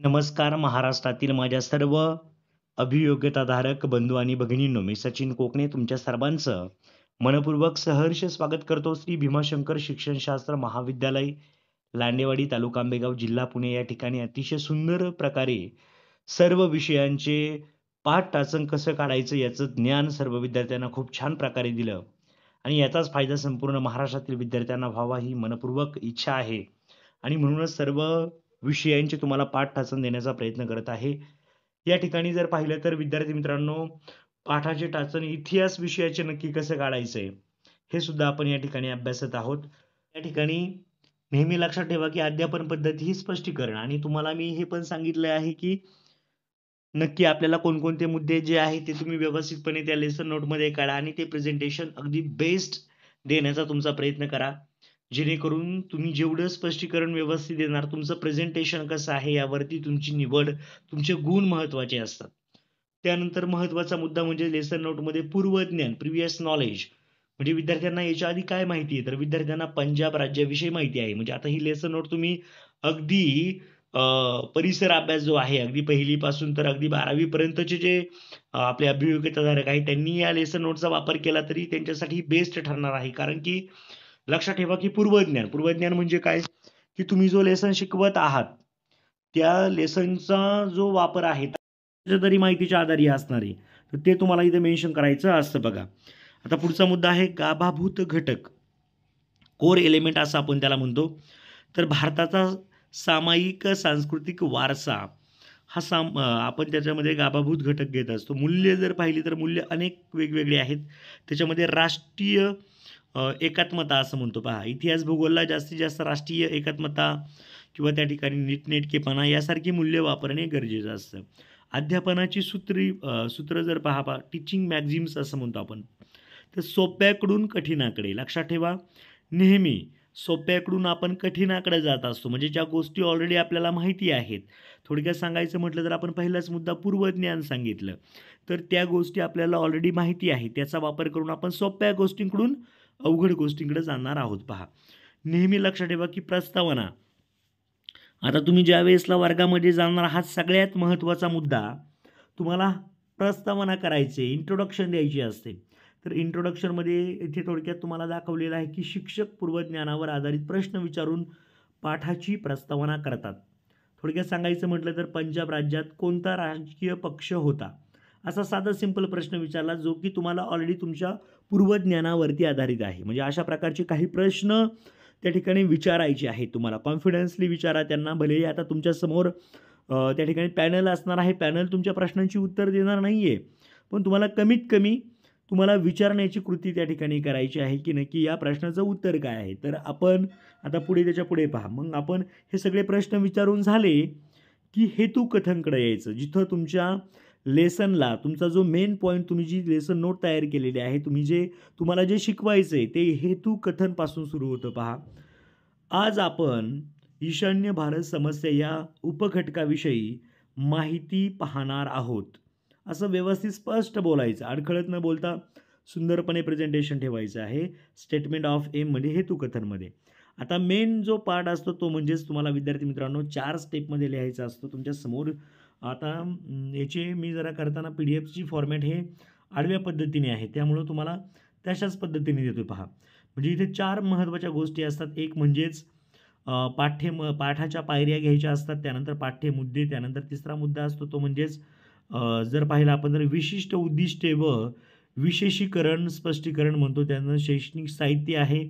नमस्कार महाराष्ट्रातील माझ्या सर्व अभियोग्यताधारक बंधू आणि भगिनींनो, मी सचिन कोकणे तुमच्या सर्वांचं मनपूर्वक सहर्ष स्वागत करतो. श्री भीमाशंकर शिक्षणशास्त्र महाविद्यालय, लांडेवाडी, तालुका आंबेगाव, जिल्हा पुणे या ठिकाणी अतिशय सुंदर प्रकारे सर्व विषयांचे पाठ टाचन कसं काढायचं याचं ज्ञान सर्व विद्यार्थ्यांना खूप छान प्रकारे दिलं आणि याचाच फायदा संपूर्ण महाराष्ट्रातील विद्यार्थ्यांना व्हावा ही मनपूर्वक इच्छा आहे आणि म्हणूनच सर्व विषयांचे तुम्हाला पाठ टाचन देण्याचा प्रयत्न करत आहे. या ठिकाणी जर पाहिलं तर विद्यार्थी मित्रांनो, पाठाचे टाचन इतिहास विषयाचे नक्की कसं काढायचंय हे सुद्धा आपण या ठिकाणी अभ्यासत आहोत. या ठिकाणी नेहमी लक्षात ठेवा की अध्यापन पद्धती ही स्पष्टीकरण आणि तुम्हाला मी हे पण सांगितलं आहे की नक्की आपल्याला कोणकोणते मुद्दे जे आहेत ते तुम्ही व्यवस्थितपणे त्या लेसन नोटमध्ये काढा आणि ते प्रेझेंटेशन अगदी बेस्ट देण्याचा तुमचा प्रयत्न करा. जेणेकरून तुम्ही जेवढं स्पष्टीकरण व्यवस्थित देणार, तुमचं प्रेझेंटेशन कसं आहे यावरती तुमची निवड, तुमचे गुण महत्त्वाचे असतात. त्यानंतर महत्त्वाचा मुद्दा म्हणजे लेसन नोटमध्ये पूर्वज्ञान, प्रिव्हियस नॉलेज म्हणजे विद्यार्थ्यांना याच्या आधी काय माहिती आहे? तर विद्यार्थ्यांना पंजाब राज्याविषयी माहिती आहे. म्हणजे आता ही लेसन नोट तुम्ही अगदी परिसर अभ्यास जो आहे, अगदी 1ली पासून तर अगदी 12वी पर्यंतचे जे आपले अभियोग्यताधारक आहेत, त्यांनी या लेसन नोटचा वापर केला तरी त्यांच्यासाठी बेस्ट ठरणार आहे. कारण की लक्षात ठेवा की पूर्वज्ञान, पूर्वज्ञान म्हणजे काय? की तुम्ही जो लेसन शिकवत आहात, त्या लेसनचा जो वापर आहे, तरी माहितीच्या आधारे असणार आहे. तर ते तुम्हाला इथे मेन्शन करायचं असतं बघा. आता पुढचा मुद्दा आहे गाभाभूत घटक, कोर एलिमेंट असं आपण त्याला म्हणतो. तर भारताचा सामायिक सांस्कृतिक वारसा हा आपण त्याच्यामध्ये गाभाभूत घटक घेत असतो. मूल्य जर पाहिली तर मूल्य अनेक वेगवेगळी आहेत. त्याच्यामध्ये राष्ट्रीय एकात्मता असं म्हणतो पहा. इतिहास भूगोलला जास्तीत जास्त राष्ट्रीय एकात्मता किंवा त्या ठिकाणी नीटनेटकेपणा यासारखी मूल्य वापरणे गरजेचं असतं. अध्यापनाची सूत्र जर पहा टीचिंग मॅक्झिम्स असं म्हणतो आपण. तर सोप्याकडून कठीणाकडे लक्षात ठेवा, नेहमी सोप्याकडून आपण कठीणाकडे जात असतो. म्हणजे ज्या गोष्टी ऑलरेडी आपल्याला माहिती आहेत. थोडक्यात सांगायचं म्हटलं तर आपण पहिलाच मुद्दा पूर्वज्ञान सांगितलं. तर त्या गोष्टी आपल्याला ऑलरेडी माहिती आहे. त्याचा वापर करून आपण सोप्या गोष्टींकडून अवघड गोष्टींकडे जाणार आहोत पहा. नेहमी लक्षात ठेवा की प्रस्तावना, आता तुम्ही ज्या वेळेसला वर्गामध्ये जाणार आहात सगळ्यात महत्त्वाचा मुद्दा तुम्हाला प्रस्तावना करायची, इंट्रोडक्शन द्यायची असते. तर इंट्रोडक्शनमध्ये इथे थोडक्यात तुम्हाला दाखवलेलं आहे की शिक्षक पूर्वज्ञानावर आधारित प्रश्न विचारून पाठाची प्रस्तावना करतात. थोडक्यात सांगायचं म्हटलं तर पंजाब राज्यात कोणता राजकीय पक्ष होता, असा साधा सिंपल प्रश्न विचारला जो की तुम्हाला ऑलरेडी तुमच्या पूर्वज्ञानावरती आधारित आहे. म्हणजे अशा प्रकारचे काही प्रश्न त्या ठिकाणी विचारायचे आहेत तुम्हाला. कॉन्फिडन्सली विचारा त्यांना. भलेही आता तुमच्यासमोर त्या ठिकाणी पॅनल असणार आहे. पॅनल तुमच्या प्रश्नांची उत्तर देणार नाही आहे. पण तुम्हाला कमीत कमी तुम्हाला विचारण्याची कृती त्या ठिकाणी करायची आहे की नक्की या प्रश्नाचं उत्तर काय आहे. तर आपण आता पुढे त्याच्या पुढे पहा. मग आपण हे सगळे प्रश्न विचारून झाले की हेतुकथनकडे यायचं. जिथं तुमच्या लेसनला तुमचा जो मेन पॉईंट, तुम्ही जी लेसन नोट तयार केलेली आहे, तुम्हाला जे शिकवायचं आहे ते हेतुकथनपासून सुरू होतं पहा. आज आपण ईशान्य भारत समस्या या उपघटकाविषयी माहिती पाहणार आहोत. असं व्यवस्थित स्पष्ट बोलायचं, अडखळत न बोलता सुंदरपणे प्रेझेंटेशन ठेवायचं आहे. स्टेटमेंट ऑफ एम मध्ये, हेतुकथनमध्ये. आता मेन जो पार्ट असतो तो म्हणजेच तुम्हाला विद्यार्थी मित्रांनो 4 स्टेपमध्ये लिहायचा असतो तुमच्या समोर. आता याचे मी जरा करताना PDF ची फॉर्मॅट हे आडव्या पद्धतीने आहे, त्यामुळं तुम्हाला तशाच पद्धतीने देतो पहा. म्हणजे इथे 4 महत्त्वाच्या गोष्टी असतात. एक म्हणजेच पाठाच्या पायऱ्या घ्यायच्या असतात, त्यानंतर पाठ्यमुद्दे, त्यानंतर तिसरा मुद्दा असतो तो म्हणजेच जर पाहिलं आपण तर विशिष्ट उद्दिष्टे व विशेषीकरण स्पष्टीकरण म्हणतो. त्यानंतर शैक्षणिक साहित्य आहे,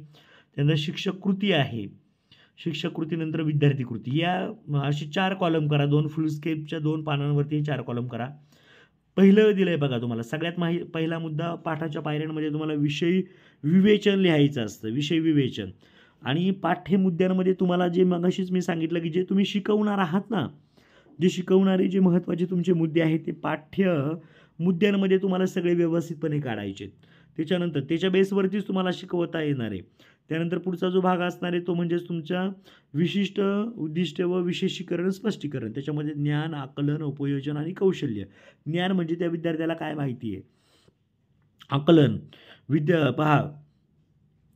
त्यानंतर शिक्षक कृती आहे, शिक्षक कृतीनंतर विद्यार्थी कृती. या असे 4 कॉलम करा. 2 फुलस्केपच्या 2 पानांवरती 4 कॉलम करा. पहिलं दिलंय बघा तुम्हाला सगळ्यात पहिला मुद्दा पाठाच्या पायऱ्यांमध्ये तुम्हाला विषय विवेचन लिहायचं असतं. विषय विवेचन आणि पाठ्यमुद्द्यांमध्ये तुम्हाला जे मगाशीच मी सांगितलं की जे तुम्ही शिकवणार आहात ना, जे शिकवणारे जे महत्त्वाचे तुमचे मुद्दे आहेत ते पाठ्य मुद्द्यांमध्ये तुम्हाला सगळे व्यवस्थितपणे काढायचे. त्याच्यानंतर त्याच्या बेसवरतीच तुम्हाला शिकवता येणार आहे. त्यानंतर पुढचा जो भाग असणार आहे तो म्हणजेच तुमच्या विशिष्ट उद्दिष्ट व विशेषीकरण स्पष्टीकरण. त्याच्यामध्ये ज्ञान, आकलन, उपयोजन आणि कौशल्य. ज्ञान म्हणजे त्या विद्यार्थ्याला काय माहिती आहे. आकलन पहा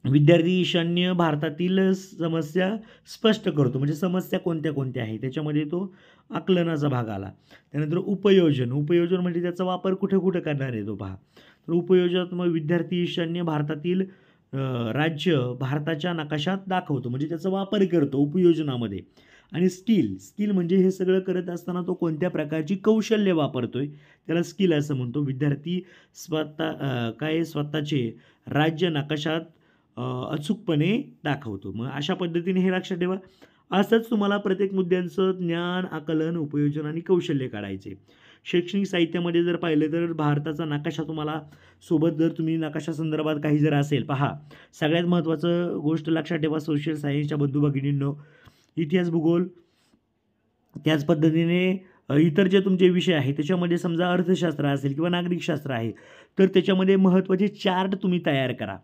विद्यार्थी ईशान्य भारतातील समस्या स्पष्ट करतो, म्हणजे समस्या कोणत्या कोणत्या आहेत त्याच्यामध्ये तो आकलनाचा भाग आला. त्यानंतर उपयोजन म्हणजे त्याचा वापर कुठे कुठे करणार आहे तो पहा. तर उपयोजनात्मक विद्यार्थी ईशान्य भारतातील राज्य भारताच्या नकाशात दाखवतो, म्हणजे त्याचा वापर करतो उपयोजनामध्ये. आणि स्किल म्हणजे हे सगळं करत असताना तो कोणत्या प्रकारची कौशल्य वापरतोय त्याला स्किल असं म्हणतो. विद्यार्थी स्वतःचे राज्य नकाशात अचूकपणे दाखवतो. मग अशा पद्धतीने हे लक्षात ठेवा. असंच तुम्हाला प्रत्येक मुद्द्यांचं ज्ञान, आकलन, उपयोजन आणि कौशल्य काढायचे. शैक्षणिक साहित्यामध्ये जर पाहिलं तर भारताचा नकाशा तुम्हाला सोबत जर तुम्ही नकाशा संदर्भात काही जर असेल पहा. सगळ्यात महत्त्वाचं गोष्ट लक्षात ठेवा सोशल सायन्सच्या बंधू भगिनींनो, इतिहास, भूगोल, त्याच पद्धतीने इतर जे तुमचे विषय आहे त्याच्यामध्ये समजा अर्थशास्त्र असेल किंवा नागरिकशास्त्र आहे तर त्याच्यामध्ये महत्त्वाचे चार्ट तुम्ही तयार करा.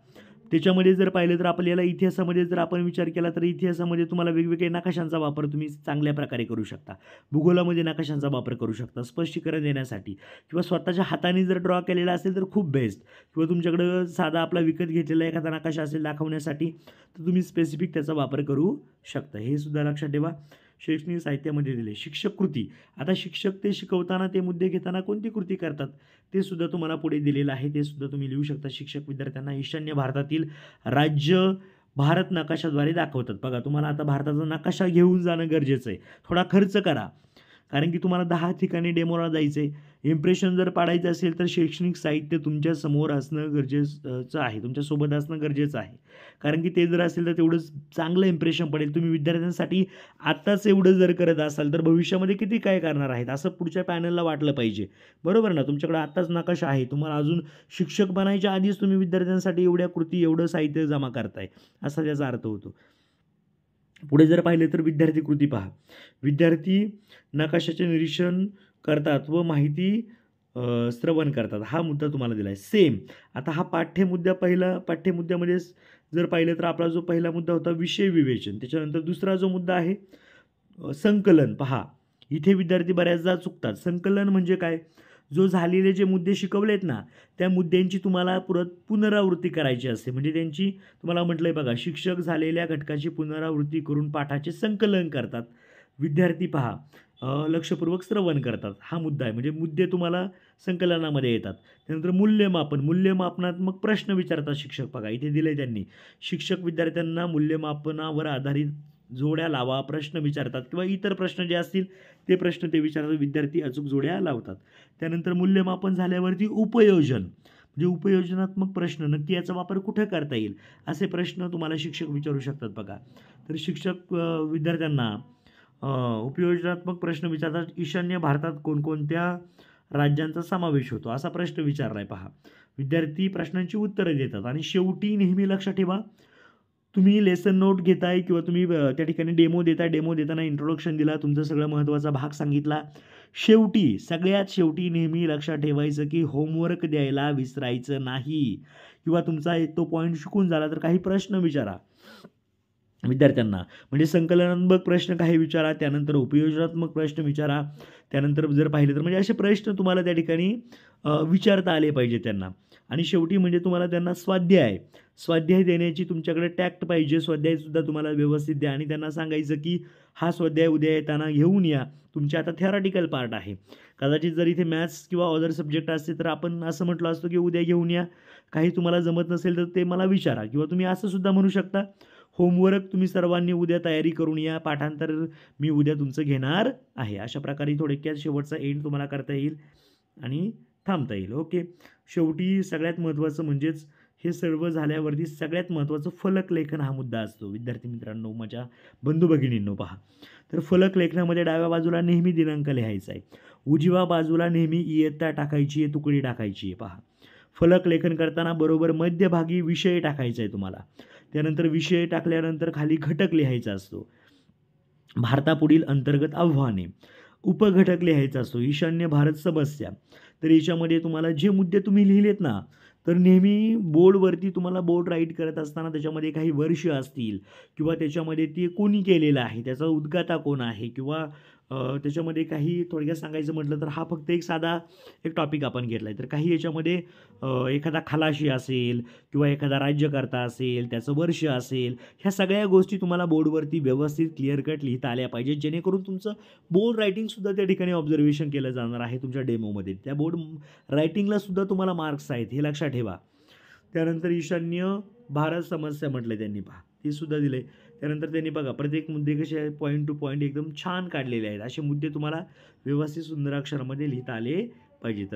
त्याच्यामध्ये जर पाहिलं तर आपल्याला इतिहासामध्ये जर आपण विचार केला तर इतिहासामध्ये तुम्हाला वेगवेगळ्या नकाशांचा वापर तुम्ही चांगल्या प्रकारे करू शकता. भूगोलामध्ये नकाशांचा वापर करू शकता स्पष्टीकरण देण्यासाठी, किंवा स्वतःच्या हाताने जर ड्रॉ केलेला असेल तर खूप बेस्ट, किंवा तुमच्याकडं साधा आपला विकत घेतलेला एखादा नकाशा असेल दाखवण्यासाठी तर तुम्ही स्पेसिफिक त्याचा वापर करू शकता. हे सुद्धा लक्षात ठेवा. शैक्षणिक साहित्यामध्ये दिले. शिक्षक कृती, आता शिक्षक ते शिकवताना ते मुद्दे घेताना कोणती कृती करतात ते सुद्धा तुम्हाला पुढे दिलेलं आहे, ते सुद्धा तुम्ही लिहू शकता. शिक्षक विद्यार्थ्यांना ईशान्य भारतातील राज्य भारत नकाशाद्वारे दाखवतात. बघा तुम्हाला आता भारताचा नकाशा घेऊन जाणं गरजेचं आहे. थोडा खर्च करा, कारण की तुम्हाला 10 ठिकाणी डेमोला जायचं आहे. इम्प्रेशन जर पाडायचं असेल तर शैक्षणिक साहित्य तुमच्या समोर असणं गरजेचं आहे, तुमच्यासोबत असणं गरजेचं आहे. कारण की ते जर असेल तर तेवढंच चांगलं इम्प्रेशन पडेल. तुम्ही विद्यार्थ्यांसाठी आत्ताच एवढं जर करत असाल तर भविष्यामध्ये किती काय करणार आहेत असं पुढच्या पॅनलला वाटलं पाहिजे. बरोबर ना? तुमच्याकडे आत्ताच नकाशा आहे, तुम्हाला अजून शिक्षक बनायच्या आधीच तुम्ही विद्यार्थ्यांसाठी एवढ्या कृती, एवढं साहित्य जमा करताय, असा त्याचा अर्थ होतो. पुढे जर पाहिलं तर विद्यार्थी कृती पहा. विद्यार्थी नकाशाचे निरीक्षण करतात व माहिती श्रवण करतात. हा मुद्दा तुम्हाला दिला आहे. सेम आता हा पाठ्यमुद्द्यामध्ये जर पाहिलं तर आपला जो पहिला मुद्दा होता विषय विवेचन, त्याच्यानंतर दुसरा जो मुद्दा आहे संकलन पहा. इथे विद्यार्थी बऱ्याचदा चुकतात. संकलन म्हणजे काय? जो झालेले जे मुद्दे शिकवलेत ना त्या मुद्द्यांची तुम्हाला पुनरावृत्ती करायची असते. म्हणजे त्यांची तुम्हाला म्हटलंय बघा, शिक्षक झालेल्या घटकाची पुनरावृत्ती करून पाठाचे संकलन करतात. विद्यार्थी पहा लक्षपूर्वक श्रवण करतात. हा मुद्दा आहे, म्हणजे मुद्दे तुम्हाला संकलनामध्ये येतात. त्यानंतर मूल्यमापनात्मक प्रश्न विचारतात शिक्षक. बघा इथे दिलंय त्यांनी, शिक्षक विद्यार्थ्यांना मूल्यमापनावर आधारित जोड्या लावा, प्रश्न विचारतात किंवा इतर प्रश्न जे असतील ते प्रश्न ते विचारतात. विद्यार्थी अचूक जोड्या लावतात. त्यानंतर मूल्यमापन झाल्यावरती उपयोजन, म्हणजे उपयोजनात्मक प्रश्न, नक्की याचा वापर कुठे करता येईल असे प्रश्न तुम्हाला शिक्षक विचारू शकतात. बघा तर शिक्षक विद्यार्थ्यांना उपयोजनात्मक प्रश्न विचारतात. ईशान्य भारतात कोणकोणत्या राज्यांचा समावेश होतो असा प्रश्न विचारलाय पहा. विद्यार्थी प्रश्नांची उत्तरं देतात. आणि शेवटी नेहमी लक्षात ठेवा, तुम्ही लेसन नोट घेताय किंवा तुम्ही त्या ठिकाणी डेमो देताना इंट्रोडक्शन दिला, तुमचा सगळा महत्त्वाचा भाग सांगितला. शेवटी सगळ्यात शेवटी नेहमी लक्षात ठेवायचं की होमवर्क द्यायला विसरायचं नाही, किंवा तुमचा तो पॉईंट शिकून झाला तर काही प्रश्न विचारा विद्यार्थ्यांना. म्हणजे संकलनात्मक प्रश्न काही विचारा, त्यानंतर उपयोजनात्मक प्रश्न विचारा, त्यानंतर जर पाहिलं तर म्हणजे असे प्रश्न तुम्हाला त्या ठिकाणी विचारता आले पाहिजे त्यांना. आणि शेवटी म्हणजे तुम्हाला त्यांना स्वाध्याय देण्याची तुमच्याकडे टॅक्ट पाहिजे. स्वाध्यायसुद्धा तुम्हाला व्यवस्थित द्या आणि त्यांना सांगायचं की हा स्वाध्याय उद्या येताना घेऊन या. तुमच्या आता थेरॉटिकल पार्ट आहे. कदाचित जर इथे मॅथ्स किंवा अदर सब्जेक्ट असते तर आपण असं म्हटलं असतं की उद्या घेऊन या. काही तुम्हाला जमत नसेल तर ते मला विचारा, किंवा तुम्ही असं सुद्धा म्हणू शकता होमवर्क तुम्ही सर्वांनी उद्या तयारी करून या, पाठांतर मी उद्या तुमचं घेणार आहे. अशा प्रकारे थोडक्यात शेवटचा एंड तुम्हाला करता येईल आणि थांबता येईल. ओके. शेवटी सगळ्यात महत्त्वाचं म्हणजेच हे सर्व झाल्यावरती सगळ्यात महत्त्वाचं फलक लेखन हा मुद्दा असतो. विद्यार्थी मित्रांनो, माझ्या बंधू भगिनींनो पहा. तर फलक लेखनामध्ये डाव्या बाजूला नेहमी दिनांक लिहायचा आहे, उजव्या बाजूला नेहमी इयत्ता टाकायची आहे, तुकडी टाकायची आहे. पहा फलक लेखन करताना बरोबर मध्यभागी विषय टाकायचा आहे तुम्हाला. त्यानंतर विषय टाकल्यानंतर खाली घटक लिहायचा असतो. भारतापुढील अंतर्गत आव्हाने. उपघटक लिहायचा असतो. ईशान्य भारत समस्या. तर याच्यामध्ये तुम्हाला जे मुद्दे तुम्ही लिहिलेत ना तर नेहमी बोर्डवरती तुम्हाला बोर्ड राईट करत असताना त्याच्यामध्ये काही वर्ष असतील किंवा त्याच्यामध्ये ते कोणी केलेलं आहे, त्याचा उद्गाता कोण आहे, किंवा त्याच्यामध्ये काही थोडक्यात सांगायचं म्हटलं तर हा फक्त एक साधा एक टॉपिक आपण घेतला आहे. तर काही याच्यामध्ये एखादा खलाशी असेल किंवा एखादा राज्यकर्ता असेल, त्याचं वर्ष असेल, ह्या सगळ्या गोष्टी तुम्हाला बोर्डवरती व्यवस्थित क्लिअर कट लिहिता आल्या पाहिजेत, जेणेकरून तुमचं बोर्ड रायटिंगसुद्धा त्या ठिकाणी ऑब्झर्वेशन केलं जाणार आहे तुमच्या डेमोमध्ये. त्या बोर्ड रायटिंगला सुद्धा तुम्हाला मार्क्स आहेत, हे लक्षात ठेवा. त्यानंतर ईशान्य भारत समस्या म्हटलं त्यांनी, पहा ते सुद्धा दिले. त्यानंतर त्यांनी बघा प्रत्येक मुद्दे कसे आहेत, पॉईंट टू पॉईंट एकदम छान काढलेले आहेत. असे मुद्दे तुम्हाला व्यवस्थित सुंदर अक्षरामध्ये लिहिता आले पाहिजेत.